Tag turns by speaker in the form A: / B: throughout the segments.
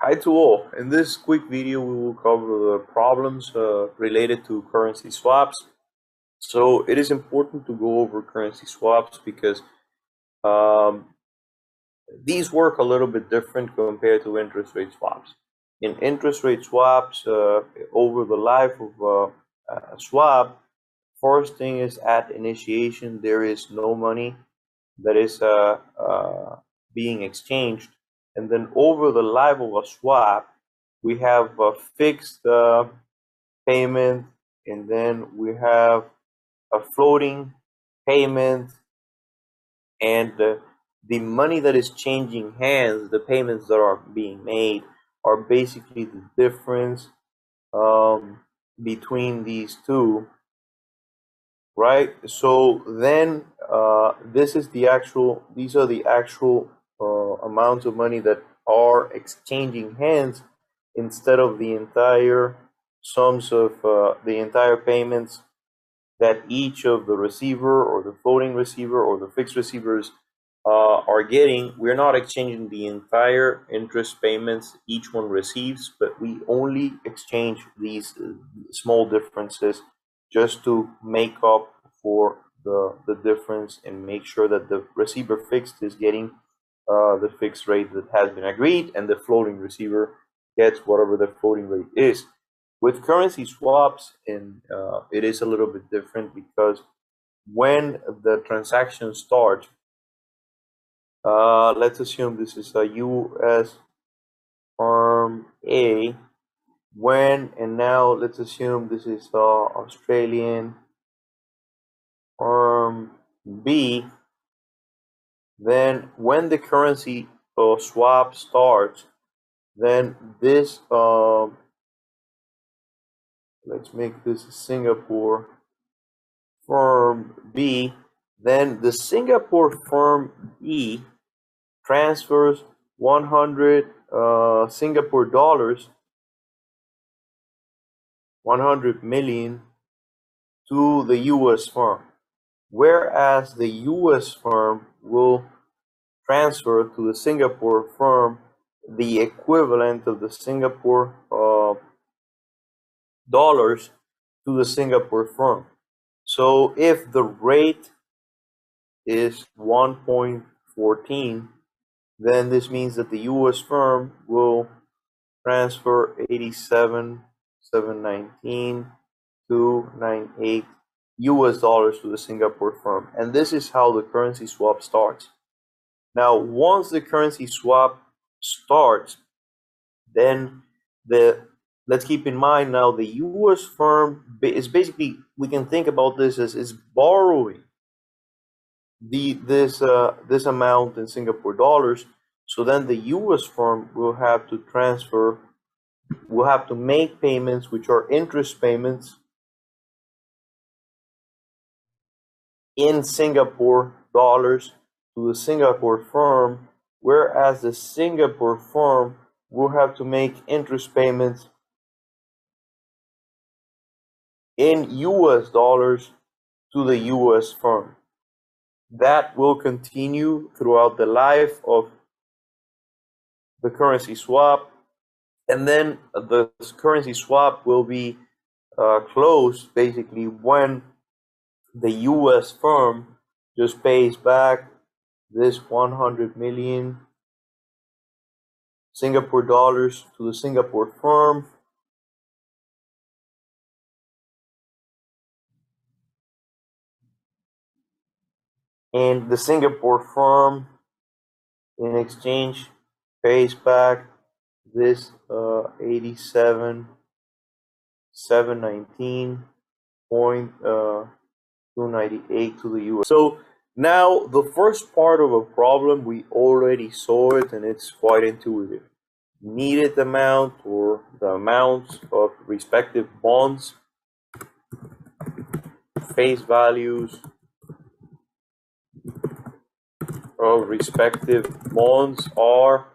A: Hi to all. In this quick video, we will cover the problems related to currency swaps. So it is important to go over currency swaps because um, these work a little bit different compared to interest rate swaps. In interest rate swaps, over the life of a swap, first thing is at initiation, there is no money that is being exchanged. And then over the life of a swap, we have a fixed payment, and then we have a floating payment, and the money that is changing hands, the payments that are being made, are basically the difference between these two, right? So then these are the actual amounts of money that are exchanging hands instead of the entire sums of the entire payments that each of the receiver or the floating receiver or the fixed receivers are getting. We're not exchanging the entire interest payments each one receives, but we only exchange these small differences just to make up for the difference and make sure that the receiver fixed is getting the fixed rate that has been agreed, and the floating receiver gets whatever the floating rate is. With currency swaps, it is a little bit different because when the transaction starts, let's assume this is a U.S. firm A. And now let's assume this is Australian firm B. Then when the currency swap starts, then this let's make this Singapore firm B. Then the Singapore firm B transfers 100 Singapore dollars, 100 million, to the U.S. firm, whereas the U.S. firm will transfer to the Singapore firm the equivalent of the Singapore dollars to the Singapore firm. So if the rate is 1.14, then this means that the U.S. firm will transfer 87,719,298 U.S. dollars to the Singapore firm. And this is how the currency swap starts. Now, once the currency swap starts, then let's keep in mind now the U.S. firm is basically, we can think about this as is borrowing this amount in Singapore dollars. So then the U.S. firm will have to make payments which are interest payments in Singapore dollars to the Singapore firm, whereas the Singapore firm will have to make interest payments in U.S. dollars to the U.S. firm. That will continue throughout the life of the currency swap, and then the currency swap will be closed basically when the U.S. firm just pays back this 100 million Singapore dollars to the Singapore firm, and the Singapore firm in exchange pays back this 87,719.298 to the US. So now the first part of a problem, we already saw it, and it's quite intuitive. Needed amount, or the amounts of respective bonds, face values of respective bonds are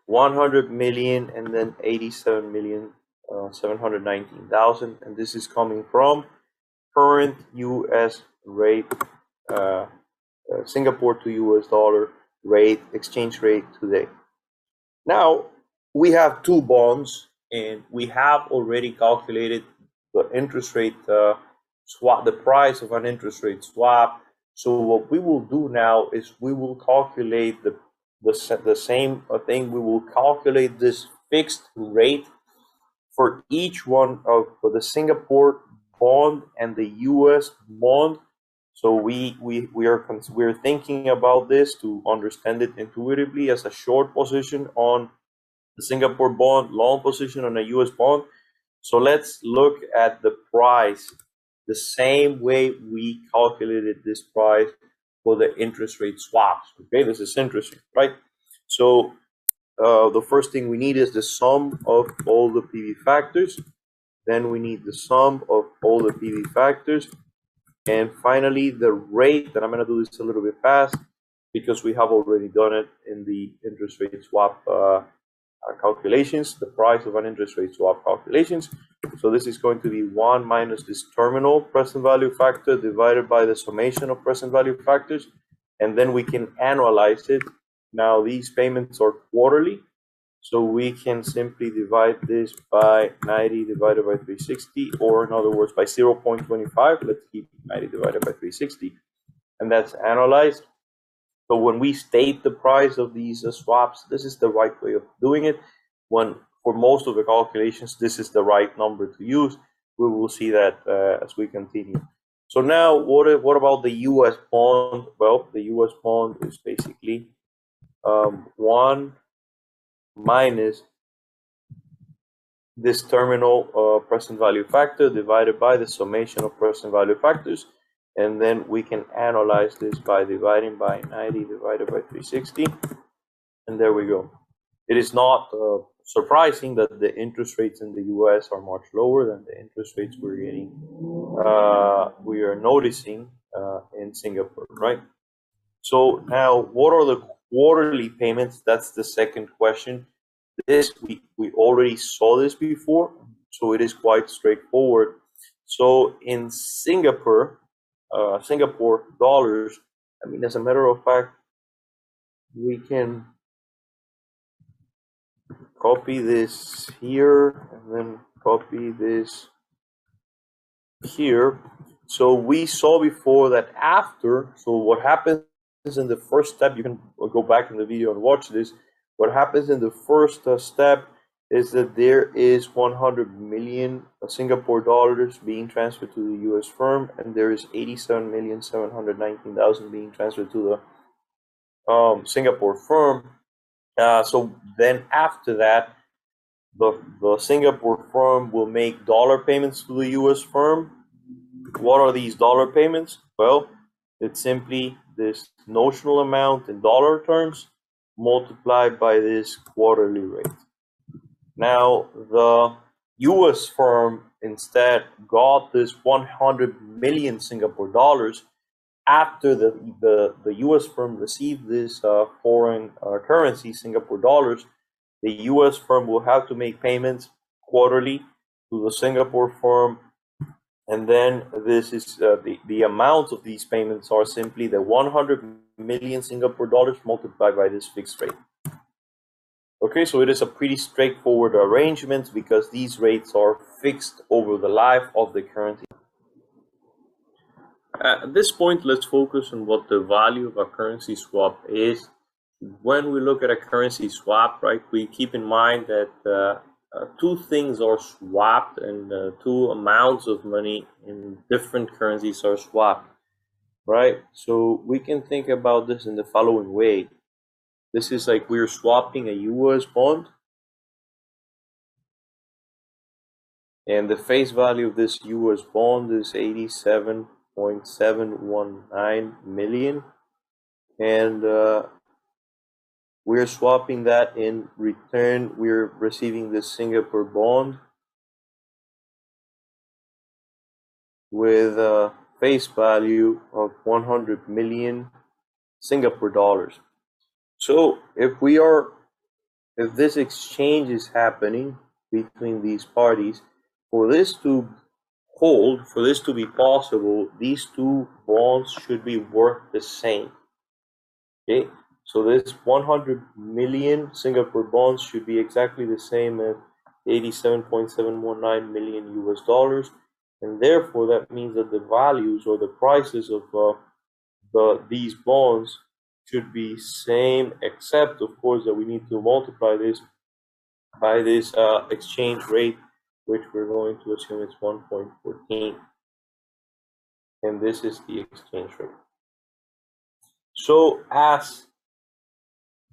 A: 100 million and then 87,719,000, and this is coming from current U.S. rate, Singapore to U.S. dollar rate, exchange rate today. Now, we have two bonds, and we have already calculated the interest rate swap, the price of an interest rate swap. So what we will do now is we will calculate the same thing. We will calculate this fixed rate for each one of for the Singapore bond and the U.S. bond. So we're thinking about this to understand it intuitively as a short position on the Singapore bond, long position on a US bond. So let's look at the price the same way we calculated this price for the interest rate swaps. Okay, this is interesting, right? So the first thing we need is the sum of all the PV factors. Then we need the sum of all the PV factors. And finally, the rate, and I'm going to do this a little bit fast because we have already done it in the interest rate swap calculations, the price of an interest rate swap calculations. So this is going to be 1 minus this terminal present value factor divided by the summation of present value factors, and then we can annualize it. Now these payments are quarterly, so we can simply divide this by 90 divided by 360, or in other words by 0.25. Let's keep 90 divided by 360, and that's annualized. So when we state the price of these swaps, this is the right way of doing it. When for most of the calculations, this is the right number to use. We will see that as we continue. So now, what about the U.S. bond? Well, the U.S. bond is basically 1 minus this terminal present value factor divided by the summation of present value factors. And then we can analyze this by dividing by 90 divided by 360. And there we go. It is not surprising that the interest rates in the US are much lower than the interest rates we are noticing in Singapore, right? So now, what are the quarterly payments? That's the second question. This, we already saw this before, so it is quite straightforward. So in Singapore dollars, I mean, as a matter of fact, we can copy this here and then copy this here. So we saw before that so what happens in the first step, you can go back in the video and watch this. What happens in the first step is that there is 100 million Singapore dollars being transferred to the US firm, and there is 87,719,000 being transferred to the Singapore firm. So then after that, the Singapore firm will make dollar payments to the US firm. What are these dollar payments? Well, it's simply this notional amount in dollar terms multiplied by this quarterly rate. Now, the US firm instead got this 100 million Singapore dollars after the US firm received this foreign currency, Singapore dollars. The US firm will have to make payments quarterly to the Singapore firm. And then this is the amount of these payments are simply the 100 million Singapore dollars multiplied by this fixed rate. Okay, so it is a pretty straightforward arrangement because these rates are fixed over the life of the currency. At this point, let's focus on what the value of a currency swap is. When we look at a currency swap, right, we keep in mind that two things are swapped and two amounts of money in different currencies are swapped, right? So we can think about this in the following way. This is like we're swapping a US bond, and the face value of this US bond is 87.719 million, and we're swapping that. In return, we're receiving the Singapore bond with a face value of 100 million Singapore dollars. So if this exchange is happening between these parties, for this to hold, for this to be possible, these two bonds should be worth the same. Okay, So this 100 million Singapore bonds should be exactly the same as 87.719 million US dollars. And therefore, that means that the values or the prices of these bonds should be same, except of course that we need to multiply this by this exchange rate, which we're going to assume it's 1.14, and this is the exchange rate. So as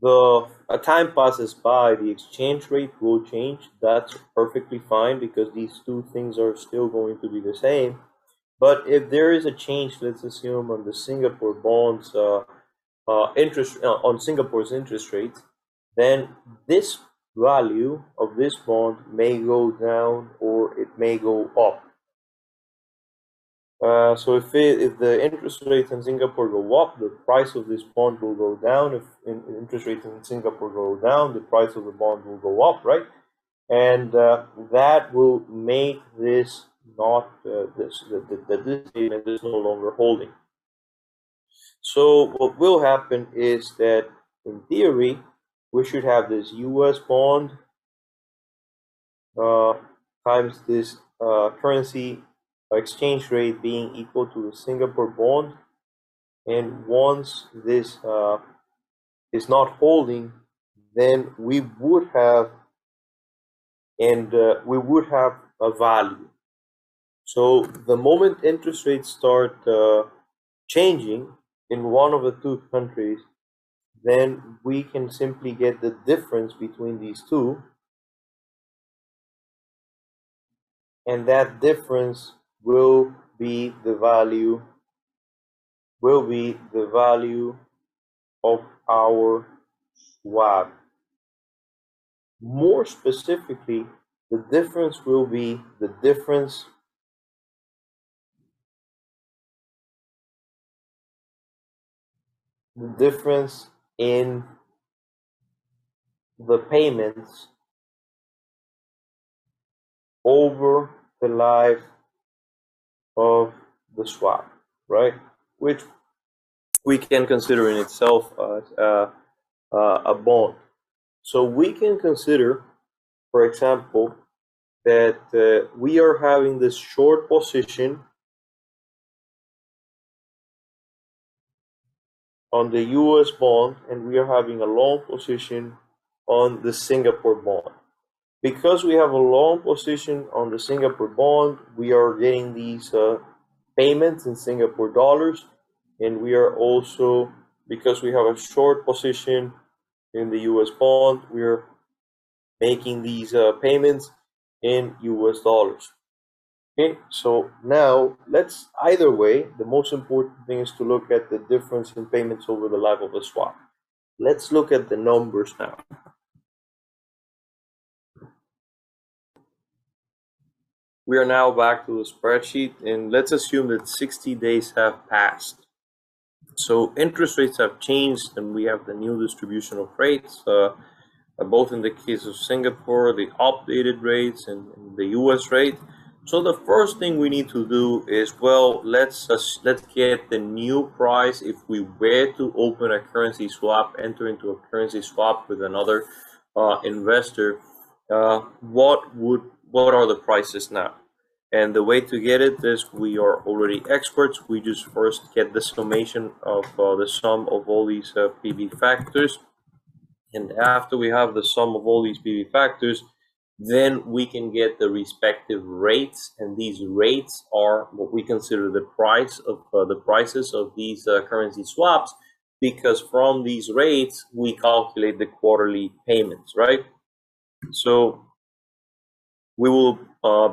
A: a time passes by, the exchange rate will change. That's perfectly fine because these two things are still going to be the same. But if there is a change, let's assume on the Singapore bonds interest on Singapore's interest rate, then this value of this bond may go down or it may go up. So if the interest rates in Singapore go up, the price of this bond will go down. If interest rates in Singapore go down, the price of the bond will go up, right? And that will make this not this statement is no longer holding. So what will happen is that in theory we should have this U.S. bond times this currency exchange rate being equal to the Singapore bond, and once this is not holding, then we would have a value. So the moment interest rates start changing in one of the two countries, then we can simply get the difference between these two, and that difference will be the value of our swap. More specifically, the difference will be the difference in the payments over the life of the swap, right? Which we can consider in itself as a bond. So we can consider, for example, that we are having this short position on the US bond and we are having a long position on the Singapore bond. Because we have a long position on the Singapore bond, we are getting these payments in Singapore dollars, and we are also, because we have a short position in the US bond, we are making these payments in US dollars. Okay, so now either way, the most important thing is to look at the difference in payments over the life of the swap. Let's look at the numbers now. We are now back to the spreadsheet, and let's assume that 60 days have passed. So interest rates have changed, and we have the new distribution of rates, both in the case of Singapore, the updated rates, and the US rate. So the first thing we need to do is, well, let's get the new price. If we were to open a currency swap, enter into a currency swap with another investor, what are the prices now? And the way to get it is, we are already experts. We just first get the summation of the sum of all these PV factors. And after we have the sum of all these PV factors, then we can get the respective rates. And these rates are what we consider the prices of these currency swaps, because from these rates, we calculate the quarterly payments, right? So we will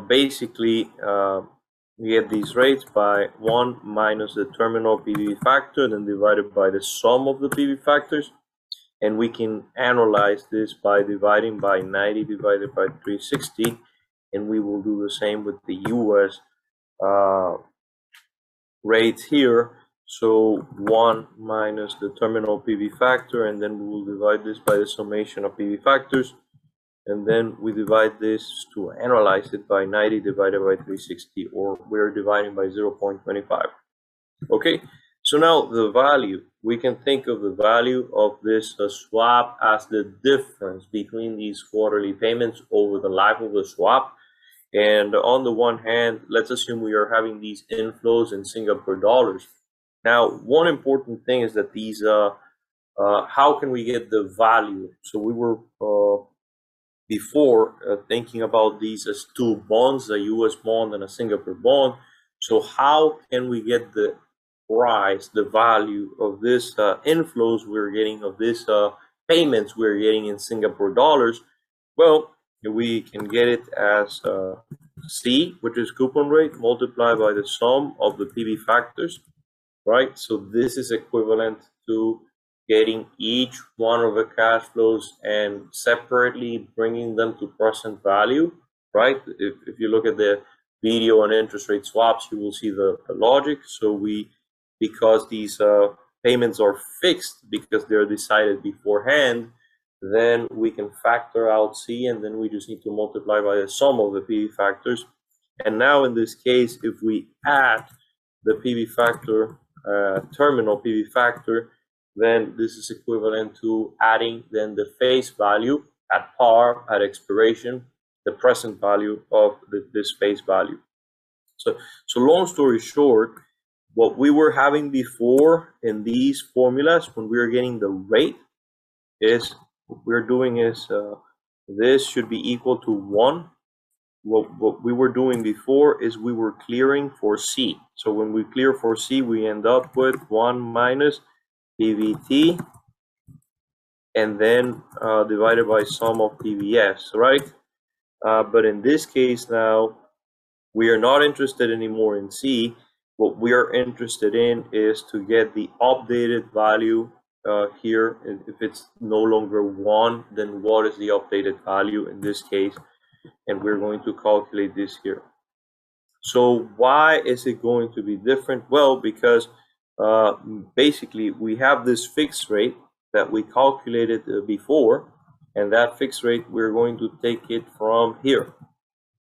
A: basically get these rates by 1 minus the terminal PV factor, then divided by the sum of the PV factors. And we can analyze this by dividing by 90 divided by 360. And we will do the same with the US rates here. So 1 minus the terminal PV factor, and then we will divide this by the summation of PV factors. And then we divide this to analyze it by 90 divided by 360, or we're dividing by 0.25. Okay, so now the value we can think of the value of this swap as the difference between these quarterly payments over the life of the swap. And on the one hand, let's assume we are having these inflows in Singapore dollars. Now, one important thing is that these, how can we get the value? So we were before thinking about these as two bonds, a US bond and a Singapore bond. So how can we get the price, the value of this inflows we're getting, of this payments we're getting in Singapore dollars? Well, we can get it as C, which is coupon rate, multiplied by the sum of the PV factors, right? So this is equivalent to getting each one of the cash flows and separately bringing them to present value, right? If you look at the video on interest rate swaps, you will see the logic. So because these payments are fixed because they're decided beforehand, then we can factor out C, and then we just need to multiply by the sum of the PV factors. And now in this case, if we add the PV factor, terminal PV factor, then this is equivalent to adding then the face value at par, at expiration, the present value of this face value. So long story short, what we were having before in these formulas when we were getting the rate is, what we're doing is this should be equal to 1. What we were doing before is we were clearing for C. So when we clear for C, we end up with 1 minus PVT, and then divided by sum of PVS, right? But in this case now, we are not interested anymore in C. What we are interested in is to get the updated value here. If it's no longer 1, then what is the updated value in this case? And we're going to calculate this here. So why is it going to be different? Well, because basically we have this fixed rate that we calculated before, and that fixed rate, we're going to take it from here.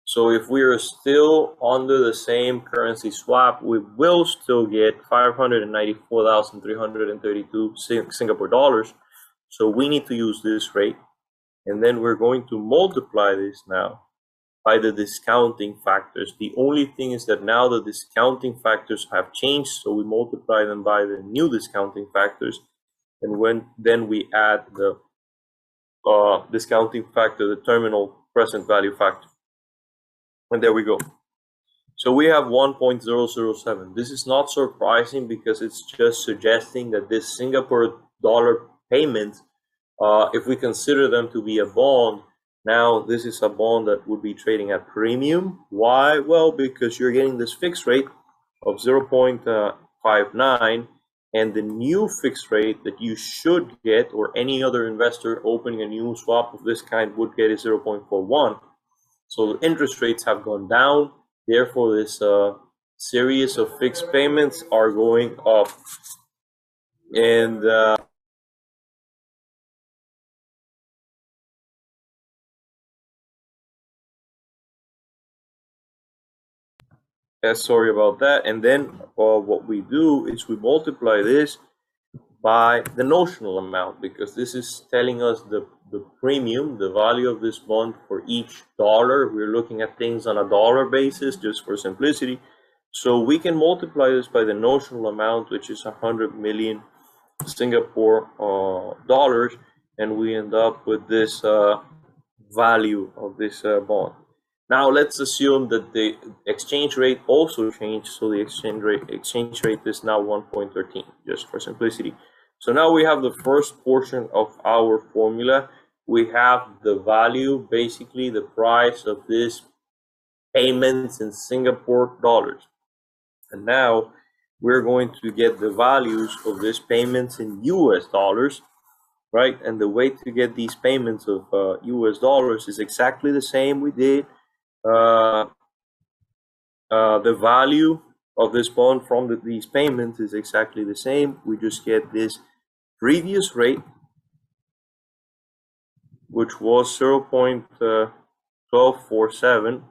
A: So if we are still under the same currency swap, we will still get 594,332 Singapore dollars. So we need to use this rate, and then we're going to multiply this now by the discounting factors. The only thing is that now the discounting factors have changed, so we multiply them by the new discounting factors, and then we add the discounting factor, the terminal present value factor. And there we go. So we have 1.007. This is not surprising because it's just suggesting that this Singapore dollar payment, if we consider them to be a bond, now this is a bond that would be trading at premium. Why? Well, because you're getting this fixed rate of 0.59, and the new fixed rate that you should get, or any other investor opening a new swap of this kind would get, is 0.41. So the interest rates have gone down. Therefore, this series of fixed payments are going up. And sorry about that. And then what we do is we multiply this by the notional amount, because this is telling us the premium, the value of this bond for each dollar. We're looking at things on a dollar basis just for simplicity. So we can multiply this by the notional amount, which is 100 million Singapore dollars, and we end up with this value of this bond. Now let's assume that the exchange rate also changed, so the exchange rate is now 1.13, just for simplicity. So now we have the first portion of our formula. We have the value, basically the price of this payments in Singapore dollars. And now we're going to get the values of these payments in US dollars, right? And the way to get these payments of US dollars is exactly the same we did. The value of this bond from these payments is exactly the same. We just get this previous rate, which was 0.1247,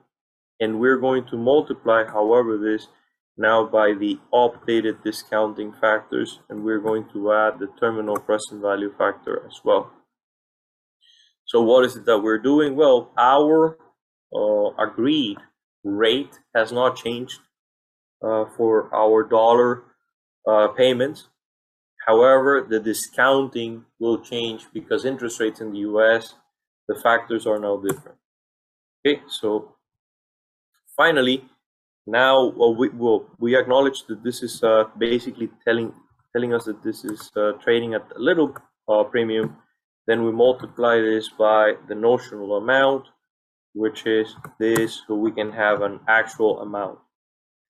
A: and we're going to multiply, however, this now by the updated discounting factors, and we're going to add the terminal present value factor as well. So what is it that we're doing? Well, our agreed rate has not changed for our dollar payments. However, the discounting will change because interest rates in the US, the factors are now different. Okay, so finally, now we acknowledge that this is basically telling us that this is trading at a little premium. Then we multiply this by the notional amount, which is this, so we can have an actual amount.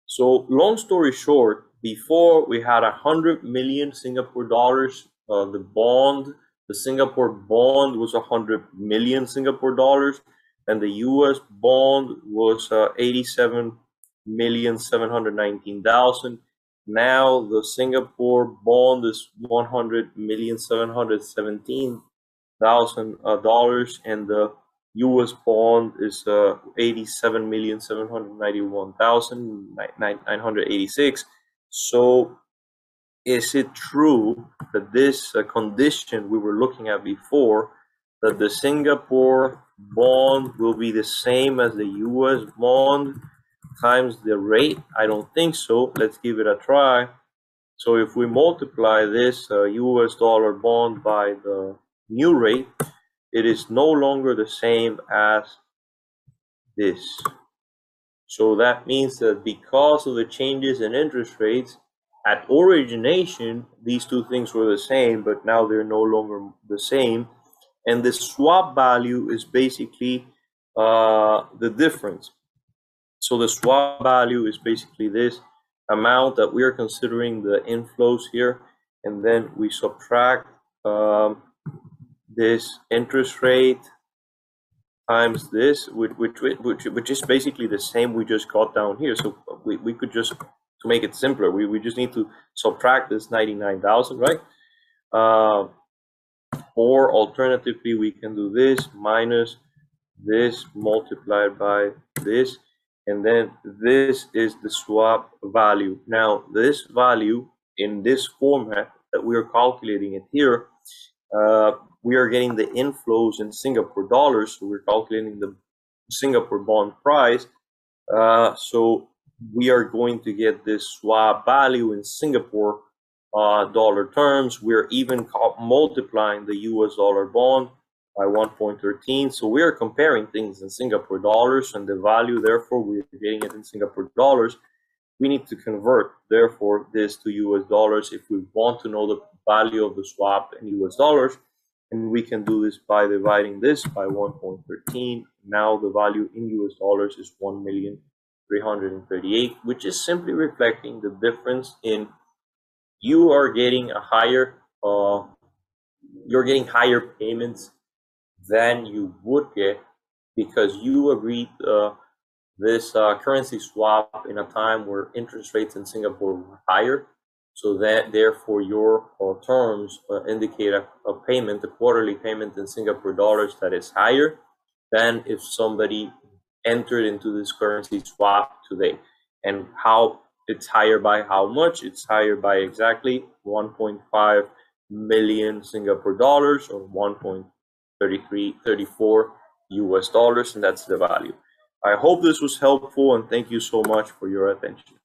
A: So long story short, before we had 100 million Singapore dollars, the Singapore bond was 100 million Singapore dollars, and the US bond was 87,719,000. Now the Singapore bond is 100,717,000 and the US bond is 87,791,986. So is it true that this condition we were looking at before, that the Singapore bond will be the same as the US bond times the rate? I don't think so. Let's give it a try. So if we multiply this US dollar bond by the new rate, it is no longer the same as this. So that means that because of the changes in interest rates, at origination, these two things were the same, but now they're no longer the same. And the swap value is basically the difference. So the swap value is basically this amount that we are considering the inflows here, and then we subtract this interest rate times this, which is basically the same we just got down here. So we could just, to make it simpler, we just need to subtract this 99,000, right? Or alternatively, we can do this minus this multiplied by this, and then this is the swap value. Now, this value in this format that we are calculating it here, we are getting the inflows in Singapore dollars, so we're calculating the Singapore bond price. So we are going to get this swap value in Singapore dollar terms. We're even multiplying the US dollar bond by 1.13. So we are comparing things in Singapore dollars, and the value, therefore, we're getting it in Singapore dollars. We need to convert, therefore, this to US dollars if we want to know the value of the swap in US dollars. And we can do this by dividing this by 1.13. Now the value in US dollars is 1,338,000, which is simply reflecting the difference in you are getting a higher, you're getting higher payments than you would get because you agreed this currency swap in a time where interest rates in Singapore were higher. So that therefore your terms indicate a payment, a quarterly payment in Singapore dollars that is higher than if somebody entered into this currency swap today. And how it's higher by how much? It's higher by exactly 1.5 million Singapore dollars, or 1.34 US dollars, and that's the value. I hope this was helpful, and thank you so much for your attention.